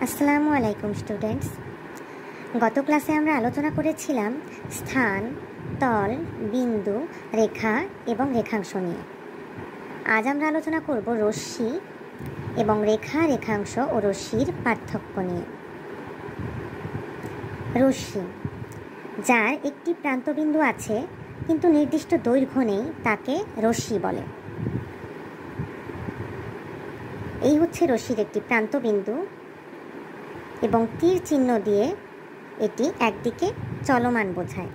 আসসালামু আলাইকুম স্টুডেন্টস। গত ক্লাসে আমরা আলোচনা করেছিলাম স্থান, তল, বিন্দু, রেখা এবং রেখাংশ নিয়ে। আজ আমরা আলোচনা করব রশ্মি এবং রেখা, রেখাংশ ও রশ্মির পার্থক্য নিয়ে। রশ্মি, যার একটি প্রান্তবিন্দু আছে কিন্তু নির্দিষ্ট দৈর্ঘ্য নেই, তাকে রশ্মি বলে। এই হচ্ছে রশ্মির একটি প্রান্তবিন্দু এবং তীর চিহ্ন দিয়ে এটি একদিকে চলমান বোঝায়।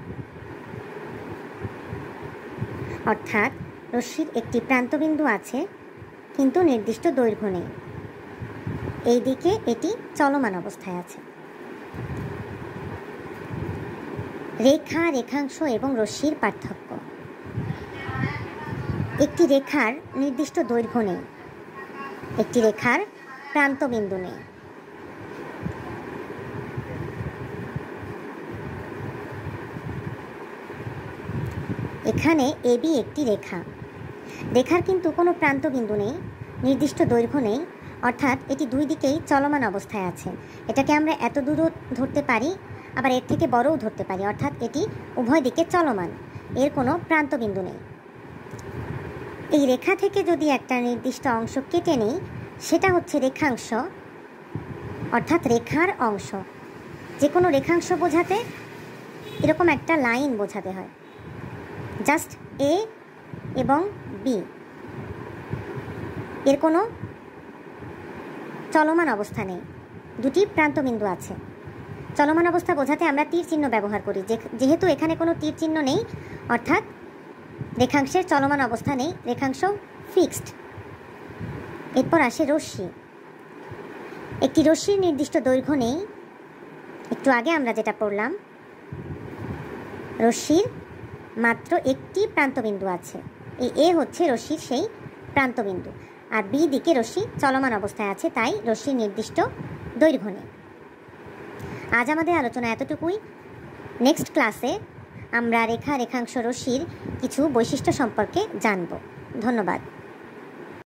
অর্থাৎ রশ্মির একটি প্রান্তবিন্দু আছে কিন্তু নির্দিষ্ট দৈর্ঘ্য নেই, এই দিকে এটি চলমান অবস্থায় আছে। রেখা, রেখাংশ এবং রশ্মির পার্থক্য। একটি রেখার নির্দিষ্ট দৈর্ঘ্য নেই, একটি রেখার প্রান্তবিন্দু নেই। এখানে এবি একটি রেখা, রেখার কিন্তু কোনো প্রান্তবিন্দু নেই, নির্দিষ্ট দৈর্ঘ্য নেই, অর্থাৎ এটি দুই দিকেই চলমান অবস্থায় আছে। এটাকে আমরা এত দূরও ধরতে পারি, আবার এর থেকে বড়ও ধরতে পারি, অর্থাৎ এটি উভয় দিকে চলমান, এর কোনো প্রান্তবিন্দু নেই। এই রেখা থেকে যদি একটা নির্দিষ্ট অংশ কেটে নেই, সেটা হচ্ছে রেখাংশ, অর্থাৎ রেখার অংশ। যে কোনো রেখাংশ বোঝাতে এরকম একটা লাইন বোঝাতে হয়, জাস্ট এ এবং বি, এর কোনো চলমান অবস্থা নেই, দুটি প্রান্তবিন্দু আছে। চলমান অবস্থা বোঝাতে আমরা তীর চিহ্ন ব্যবহার করি। যেহেতু এখানে কোনো তীর চিহ্ন নেই, অর্থাৎ রেখাংশের চলমান অবস্থা নেই, রেখাংশ ফিক্সড। এরপর আসে রশ্মি। একটি রশ্মির নির্দিষ্ট দৈর্ঘ্য নেই, একটু আগে আমরা যেটা পড়লাম, রশ্মির মাত্র একটি প্রান্তবিন্দু আছে, এই এ হচ্ছে রশ্মির সেই প্রান্তবিন্দু, আর বি দিকে রশ্মি চলমান অবস্থায় আছে, তাই রশ্মির নির্দিষ্ট দৈর্ঘ্য নেই। আজ আমাদের আলোচনা এতটুকুই। নেক্সট ক্লাসে আমরা রেখা, রেখাংশ, রশ্মির কিছু বৈশিষ্ট্য সম্পর্কে জানব। ধন্যবাদ।